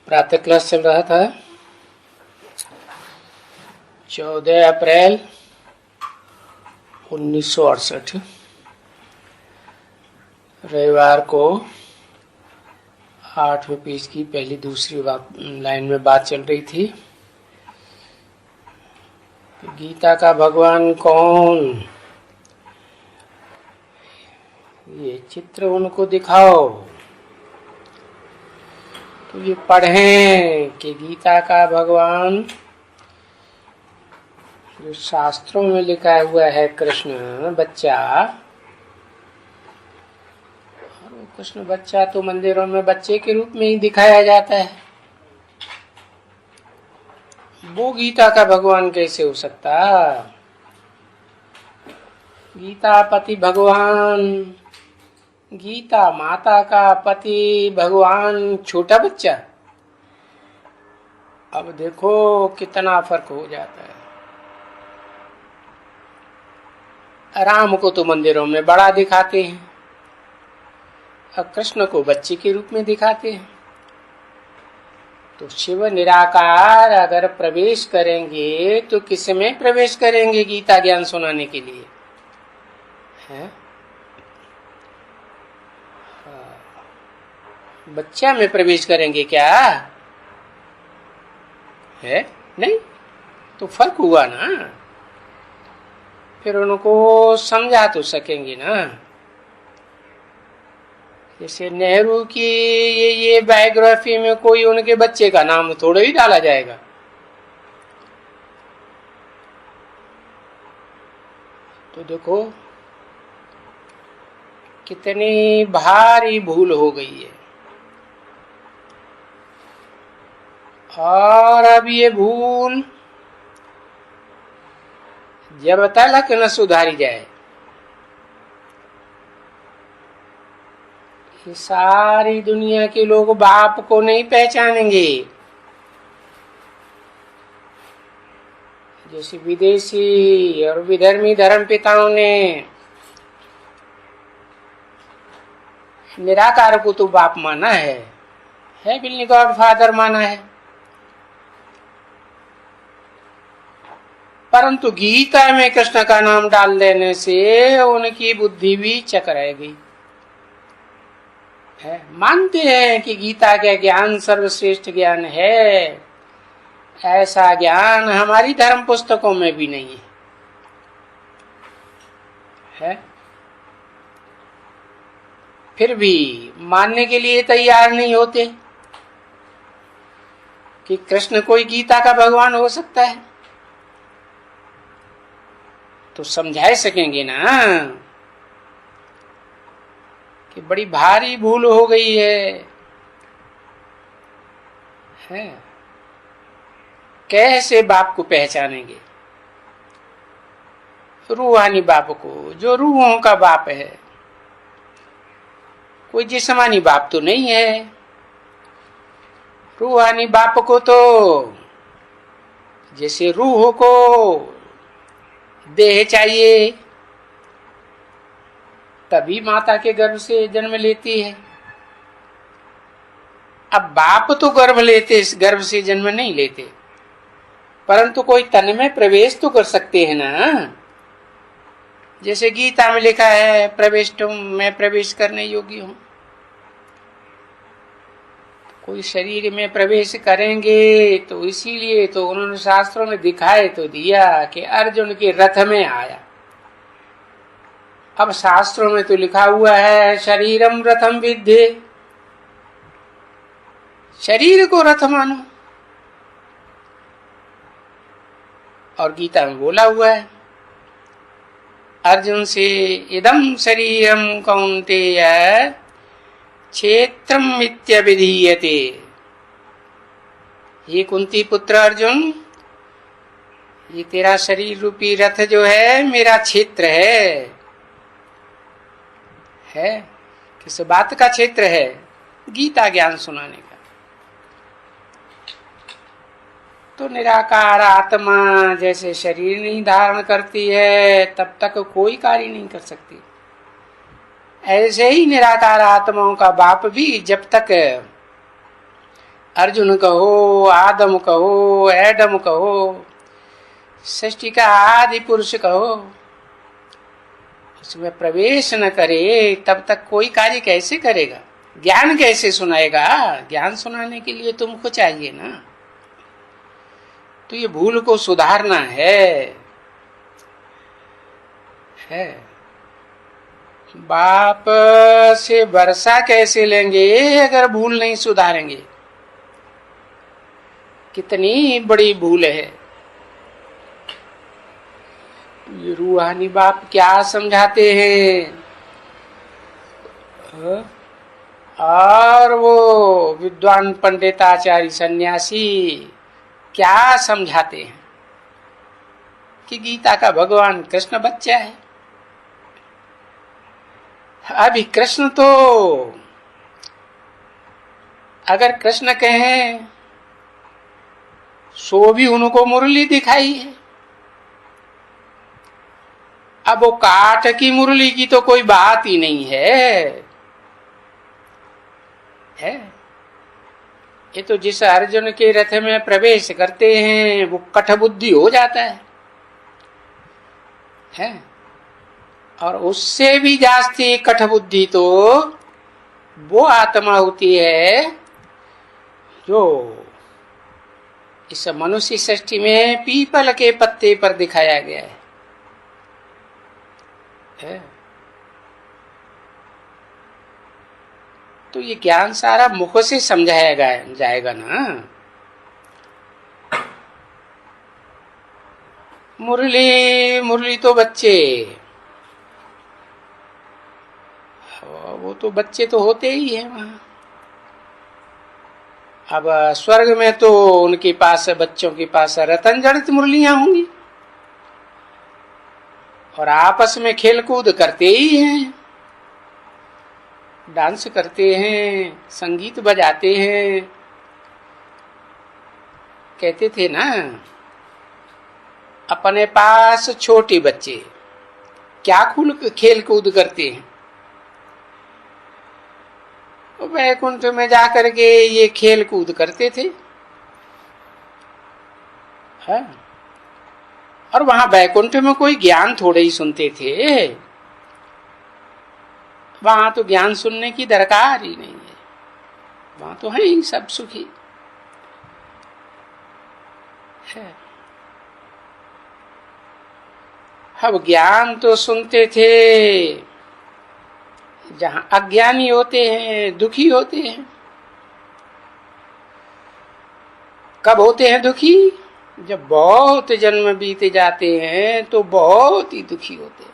प्रातः क्लास चल रहा था 14 अप्रैल 1968 रविवार को 8वें पेज की पहली दूसरी लाइन में बात चल रही थी। गीता का भगवान कौन, ये चित्र उनको दिखाओ तो ये पढ़ें कि गीता का भगवान जो शास्त्रों में लिखा हुआ है कृष्ण बच्चा, और वो कृष्ण बच्चा तो मंदिरों में बच्चे के रूप में ही दिखाया जाता है। वो गीता का भगवान कैसे हो सकता? गीता पति भगवान, गीता माता का पति भगवान छोटा बच्चा। अब देखो कितना फर्क हो जाता है। राम को तो मंदिरों में बड़ा दिखाते हैं और कृष्ण को बच्चे के रूप में दिखाते हैं। तो शिव निराकार अगर प्रवेश करेंगे तो किस में प्रवेश करेंगे गीता ज्ञान सुनाने के लिए? है बच्चा में प्रवेश करेंगे क्या? है नहीं, तो फर्क हुआ ना। फिर उनको समझा तो सकेंगे ना। जैसे नेहरू की ये बायोग्राफी में कोई उनके बच्चे का नाम थोड़ा ही डाला जाएगा। तो देखो कितनी भारी भूल हो गई है। और अब ये भूल जब तक न सुधारी जाए, ये सारी दुनिया के लोग बाप को नहीं पहचानेंगे। जैसे विदेशी और विधर्मी धर्म पिताओं ने निराकार को तो बाप माना है बिल्कुल गॉड फादर माना है, परंतु गीता में कृष्ण का नाम डाल देने से उनकी बुद्धि भी चकरा गई है। मानते हैं कि गीता का ज्ञान सर्वश्रेष्ठ ज्ञान है, ऐसा ज्ञान हमारी धर्म पुस्तकों में भी नहीं है। फिर भी मानने के लिए तैयार नहीं होते कि कृष्ण कोई गीता का भगवान हो सकता है। तो समझा सकेंगे ना कि बड़ी भारी भूल हो गई है। कैसे बाप को पहचानेंगे? रूहानी बाप को, जो रूहों का बाप है। कोई जिस्मानी बाप तो नहीं है। रूहानी बाप को तो जैसे रूह को देह चाहिए तभी माता के गर्भ से जन्म लेती है। अब बाप तो गर्भ से जन्म नहीं लेते, परंतु कोई तन में प्रवेश तो कर सकते हैं ना। जैसे गीता में लिखा है मैं प्रवेश करने योग्य हूं। कोई शरीर में प्रवेश करेंगे तो इसीलिए तो उन्होंने शास्त्रों में दिखाए तो दिया कि अर्जुन के रथ में आया। अब शास्त्रों में तो लिखा हुआ है शरीरम रथम विद्धे, शरीर को रथ मानो। और गीता में बोला हुआ है अर्जुन से इदम शरीरम कौन्तेय क्षेत्रम मित्यभिधीयते। ये कुंती पुत्र अर्जुन, ये तेरा शरीर रूपी रथ जो है मेरा क्षेत्र है। किस बात का क्षेत्र है? गीता ज्ञान सुनाने का। तो निराकार आत्मा जैसे शरीर नहीं धारण करती है तब तक कोई कार्य नहीं कर सकती, ऐसे ही निराकार आत्माओं का बाप भी जब तक अर्जुन कहो, आदम कहो, एडम कहो, सृष्टि का आदि पुरुष कहो, उसमें प्रवेश न करे तब तक कोई कार्य कैसे करेगा, ज्ञान कैसे सुनाएगा। ज्ञान सुनाने के लिए तुमको चाहिए ना। तो ये भूल को सुधारना है। बाप से वर्षा कैसे लेंगे अगर भूल नहीं सुधारेंगे। कितनी बड़ी भूल है। ये रूहानी बाप क्या समझाते हैं, और वो विद्वान पंडिताचार्य सन्यासी क्या समझाते हैं कि गीता का भगवान कृष्ण बच्चा है। अभी कृष्ण तो अगर कृष्ण कहें सो भी उनको मुरली दिखाई है। अब वो काठ की मुरली की तो कोई बात ही नहीं है। ये तो जिस अर्जुन के रथ में प्रवेश करते हैं वो कठबुद्धि हो जाता है। और उससे भी जास्ती कठबुद्धि तो वो आत्मा होती है जो इस मनुष्य सृष्टि में पीपल के पत्ते पर दिखाया गया है। तो ये ज्ञान सारा मुख से समझाया जाएगा ना। मुरली तो बच्चे, वो तो बच्चे तो होते ही हैं वहां। अब स्वर्ग में तो उनके पास, बच्चों के पास रतन जड़ित मुरलियां होंगी और आपस में खेल कूद करते ही हैं, डांस करते हैं, संगीत बजाते हैं। कहते थे ना, अपने पास छोटे बच्चे क्या खेल कूद करते हैं, वैकुंठ में जाकर के ये खेल कूद करते थे। और वहां वैकुंठ में कोई ज्ञान थोड़े ही सुनते थे। वहां तो ज्ञान सुनने की दरकार ही नहीं है। वहां तो है ही सब सुखी है। अब ज्ञान तो सुनते थे जहां अज्ञानी होते हैं, दुखी होते हैं। कब होते हैं दुखी? जब बहुत जन्म बीते जाते हैं तो बहुत ही दुखी होते हैं।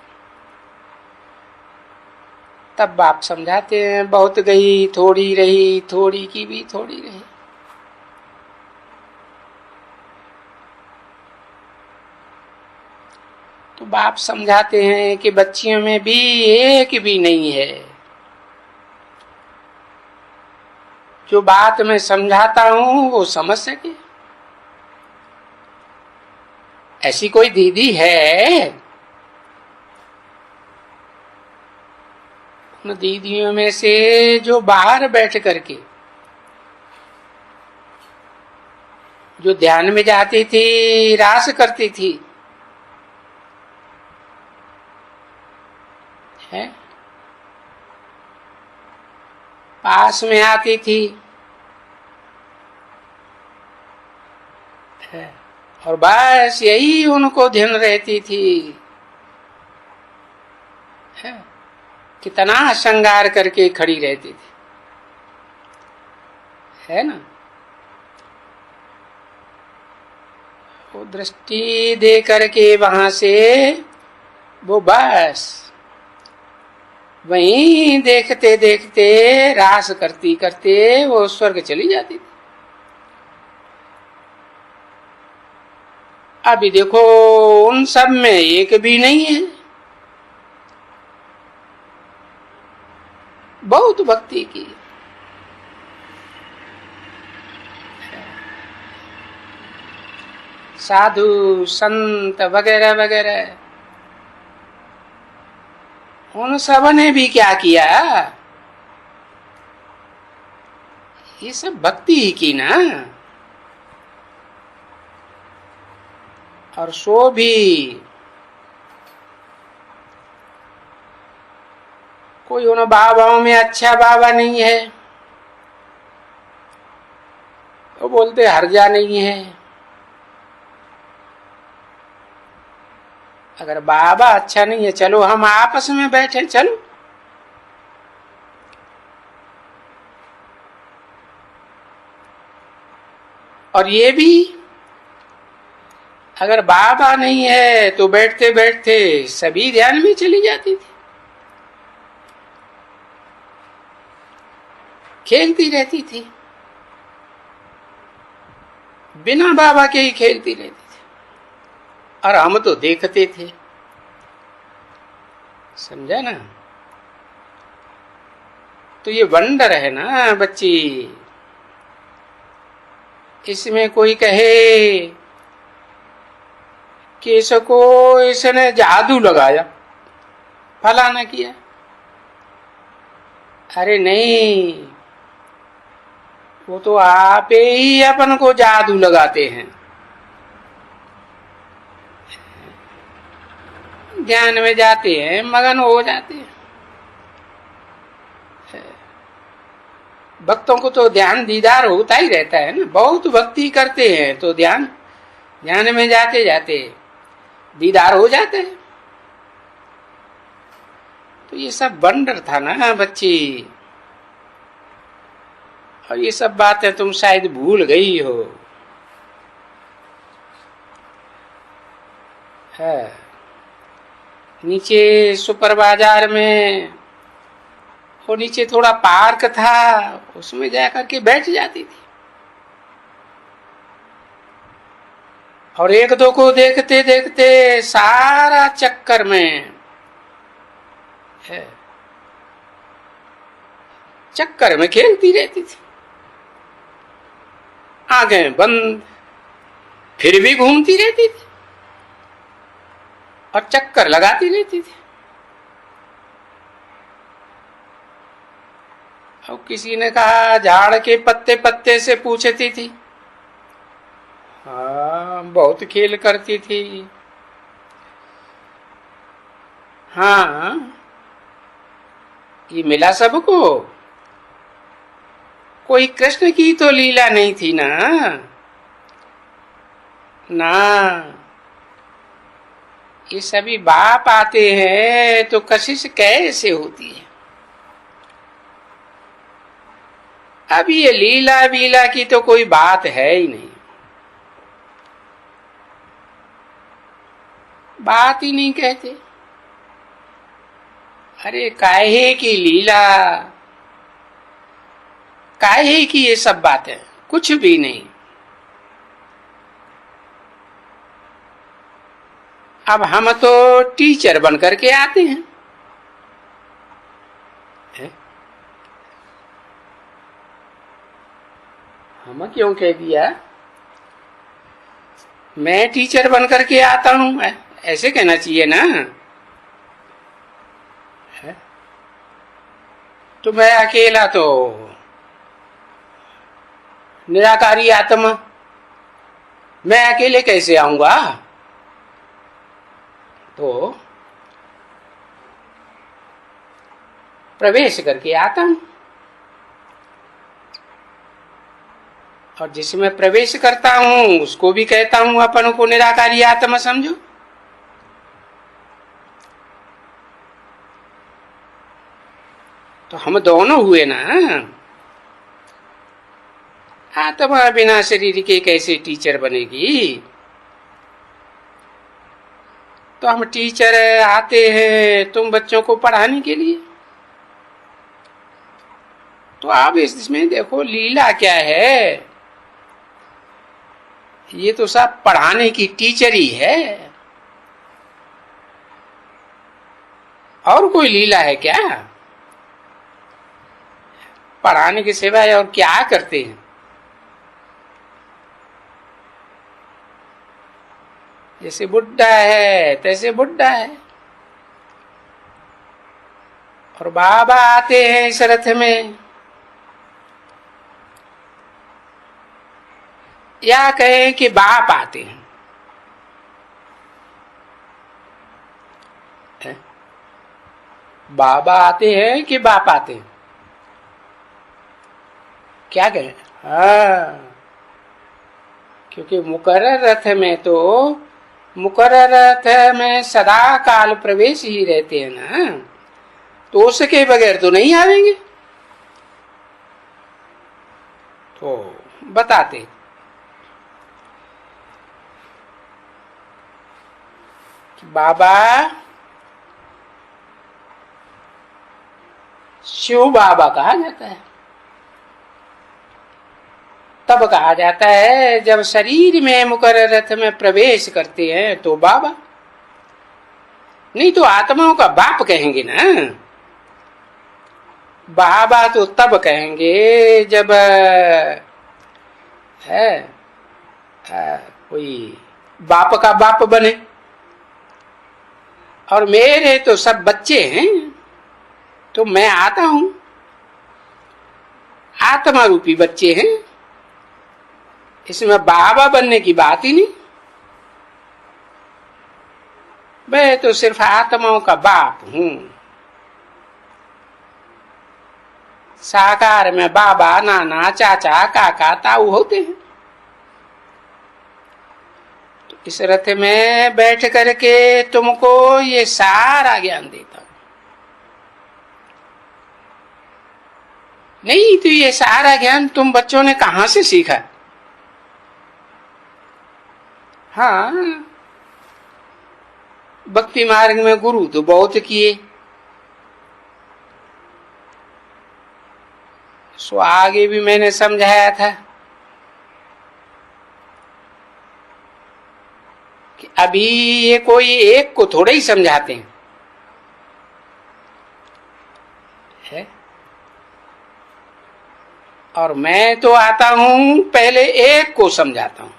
तब बाप समझाते हैं, बहुत गई थोड़ी रही, थोड़ी की भी थोड़ी रही। तो बाप समझाते हैं कि बच्चियों में भी एक भी नहीं है। जो बात मैं समझाता हूं वो समझ सके। ऐसी कोई दीदी है? उन दीदियों में से जो बाहर बैठ करके जो ध्यान में जाती थी, रास करती थी, है? पास में आती थी, है? और बस यही उनको ध्यान रहती थी, है? कितना श्रृंगार करके खड़ी रहती थी, है ना? वो दृष्टि दे करके वहां से वो बस वहीं देखते देखते रास करती करते वो स्वर्ग चली जाती थी। अभी देखो उन सब में एक भी नहीं है। बहुत भक्ति की, साधु संत वगैरह वगैरह, उन सब ने भी क्या किया? ये सब भक्ति ही की ना। और सो भी कोई उन बाबाओं में अच्छा बाबा नहीं है, वो बोलते हर्जा नहीं है। अगर बाबा अच्छा नहीं है, चलो हम आपस में बैठे, चलो। और ये भी अगर बाबा नहीं है तो बैठते बैठते सभी ध्यान में चली जाती थी, खेलती रहती थी, बिना बाबा के ही खेलती रहती थी, और हम तो देखते थे। समझा ना? तो ये वंडर है ना बच्ची। इसमें कोई कहे कि इसको इसने जादू लगाया, फलाना किया। अरे नहीं, वो तो आप ही अपन को जादू लगाते हैं। ध्यान में जाते हैं, मगन हो जाते हैं। भक्तों को तो ध्यान दीदार होता ही रहता है ना। बहुत भक्ति करते हैं तो ध्यान में जाते जाते दीदार हो जाते हैं। तो ये सब वंडर था ना बच्ची। और ये सब बातें तुम शायद भूल गई हो। है नीचे सुपर बाजार में, वो नीचे थोड़ा पार्क था, उसमें जाकर के बैठ जाती थी और एक दो को देखते देखते सारा चक्कर में है, चक्कर में खेलती रहती थी, आंखें बंद, फिर भी घूमती रहती थी और चक्कर लगाती रहती थी। और किसी ने कहा झाड़ के पत्ते पत्ते से पूछती थी। हाँ, बहुत खेल करती थी। हाँ, ये मिला सबको। कोई कृष्ण की तो लीला नहीं थी ना। ना, ये सभी बाप आते हैं तो कशिश कैसे होती है। अब ये लीला वीला की तो कोई बात है ही नहीं, बात ही नहीं कहते। अरे काहे की लीला, काहे की ये सब बातें, कुछ भी नहीं। अब हम तो टीचर बन करके आते हैं। हम क्यों कह दिया? मैं टीचर बन करके आता हूं, ऐसे कहना चाहिए ना। तो मैं अकेला तो निराकारी आत्मा, मैं अकेले कैसे आऊंगा? तो प्रवेश करके आता हूं, और जिसमें प्रवेश करता हूं उसको भी कहता हूं अपन को निराकारी आत्मा समझो। तो हम दोनों हुए ना। आत्मा बिना शरीर के कैसे टीचर बनेगी? तो हम टीचर आते हैं तुम बच्चों को पढ़ाने के लिए। तो आप इसमें देखो लीला क्या है। ये तो सब पढ़ाने की टीचर ही है, और कोई लीला है क्या? पढ़ाने के सिवाय और क्या करते हैं? जैसे बुड्ढा है तैसे बुड्ढा है। और बाबा आते हैं इस रथ में, या कहें कि बाप आते हैं, बाबा आते हैं कि बाप आते हैं, क्या कहें? हाँ, क्योंकि मुकर्रर रथ में तो मुकर्रर रथ में सदा काल प्रवेश ही रहते हैं ना, तो उसके बगैर तो नहीं आवेंगे। तो बताते कि बाबा शिव बाबा कहा जाता है, तब कहा जाता है जब शरीर में मुकर्रर रथ में प्रवेश करते हैं तो बाबा, नहीं तो आत्माओं का बाप कहेंगे ना। बाबा तो तब कहेंगे जब है कोई बाप का बाप बने, और मेरे तो सब बच्चे हैं, तो मैं आता हूं, आत्मा रूपी बच्चे हैं, इसमें बाबा बनने की बात ही नहीं। मैं तो सिर्फ आत्माओं का बाप हूं। साकार में बाबा, नाना, चाचा, काका, ताऊ होते हैं। तो इस रथ में बैठ करके तुमको ये सारा ज्ञान देता हूं। नहीं तो ये सारा ज्ञान तुम बच्चों ने कहां से सीखा? हाँ, भक्ति मार्ग में गुरु तो बहुत किए, सो आगे भी मैंने समझाया था कि अभी ये कोई एक को थोड़े ही समझाते हैं, है? और मैं तो आता हूं पहले एक को समझाता हूं।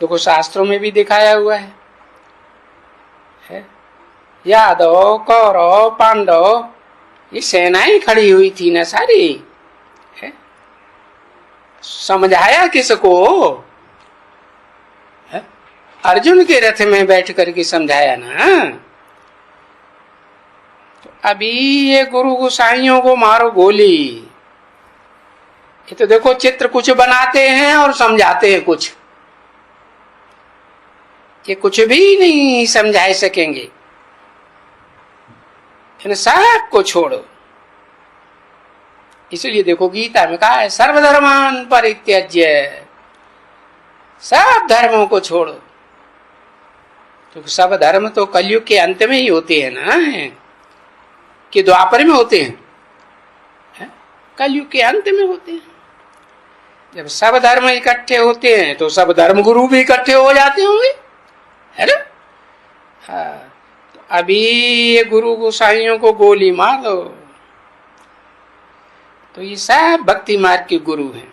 देखो शास्त्रों में भी दिखाया हुआ है, यादव, कौरव, पांडव, ये सेनाएं खड़ी हुई थी ना सारी, है? समझाया किसको? है? अर्जुन के रथ में बैठ करके समझाया ना। तो अभी ये गुरु गोसाइयों को मारो गोली, ये तो देखो चित्र कुछ बनाते हैं और समझाते हैं कुछ, ये कुछ भी नहीं समझा सकेंगे। इन सब को छोड़ो, इसलिए देखो गीता में कहा है सर्वधर्मान परित्यज्य, सब धर्मों को छोड़ो। तो सब धर्म तो कलयुग के अंत में ही होते हैं ना, कि द्वापर में होते हैं? कलयुग के अंत में होते हैं। जब सब धर्म इकट्ठे होते हैं तो सब धर्म गुरु भी इकट्ठे हो जाते होंगे, है ना? हाँ, तो अभी ये गुरु गोसाइयों को गोली मार दो, तो ये सब भक्ति मार्ग के गुरु हैं,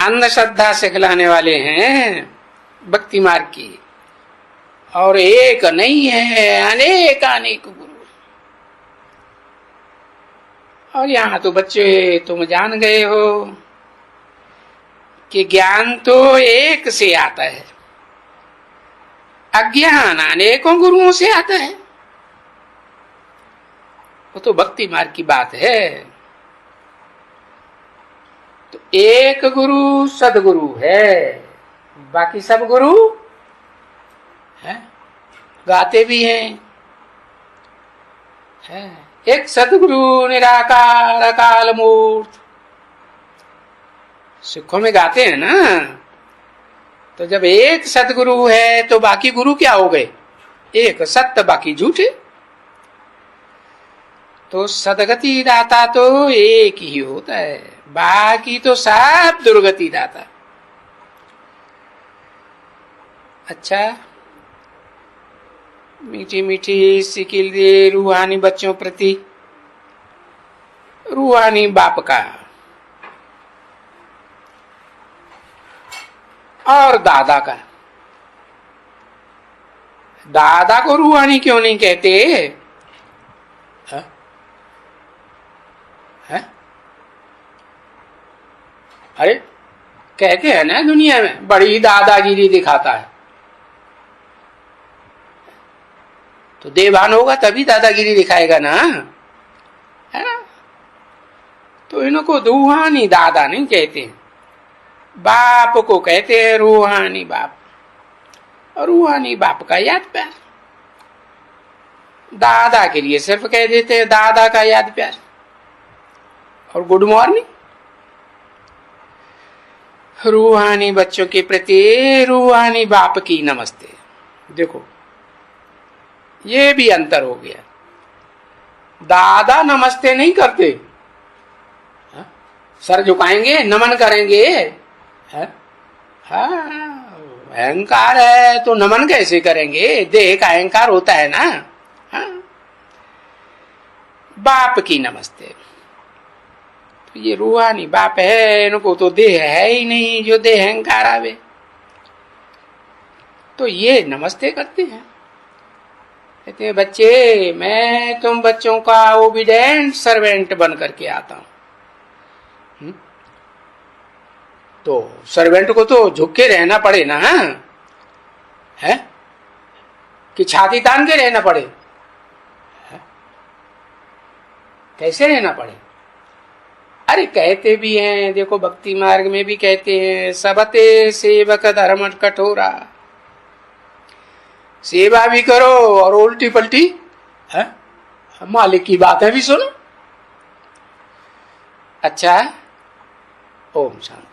अंधश्रद्धा सिखलाने वाले हैं भक्ति मार्ग की। और एक नहीं है, अनेक अनेक गुरु। और यहाँ तो बच्चे तुम जान गए हो कि ज्ञान तो एक से आता है, अज्ञान अनेकों गुरुओं से आता है। वो तो भक्ति मार्ग की बात है। तो एक गुरु सदगुरु है, बाकी सब गुरु है, गाते भी हैं, है? एक सदगुरु निराकार अकाल मूर्त, सिखों में गाते हैं ना। तो जब एक सदगुरु है तो बाकी गुरु क्या हो गए? एक सत्य बाकी झूठे। तो सदगति दाता तो एक ही होता है, बाकी तो सब दुर्गति दाता। अच्छा, मीठी मीठी सिकिल दे रूहानी बच्चों प्रति, रूहानी बाप का और दादा का। दादा को रूहानी क्यों नहीं कहते? है? अरे कहते हैं ना दुनिया में बड़ी दादागिरी दिखाता है, तो देवान होगा तभी दादागिरी दिखाएगा ना, है ना। तो इनको रूहानी दादा नहीं कहते हैं, बाप को कहते हैं रूहानी बाप, और रूहानी बाप का याद प्यार। दादा के लिए सिर्फ कह देते हैं दादा का याद प्यार और गुड मॉर्निंग। रूहानी बच्चों के प्रति रूहानी बाप की नमस्ते। देखो ये भी अंतर हो गया, दादा नमस्ते नहीं करते, सर झुकाएंगे नमन करेंगे, अहंकार है तो नमन कैसे करेंगे, देह का अहंकार होता है ना। बाप की नमस्ते, तो ये रूहानी बाप है, इनको तो देह है ही नहीं जो देह अहंकार आवे, तो ये नमस्ते करते हैं। कहते हैं बच्चे मैं तुम बच्चों का ओबीडेंट सर्वेंट बन करके आता हूं। तो सर्वेंट को तो झुक के रहना पड़े ना, है कि छाती तान के रहना पड़े, है? कैसे रहना पड़े? अरे कहते भी हैं, देखो भक्ति मार्ग में भी कहते हैं, सबते सेवक धर्म कठोरा, सेवा भी करो और उल्टी पलटी है मालिक की बातें भी सुनो। अच्छा, ओम शांति।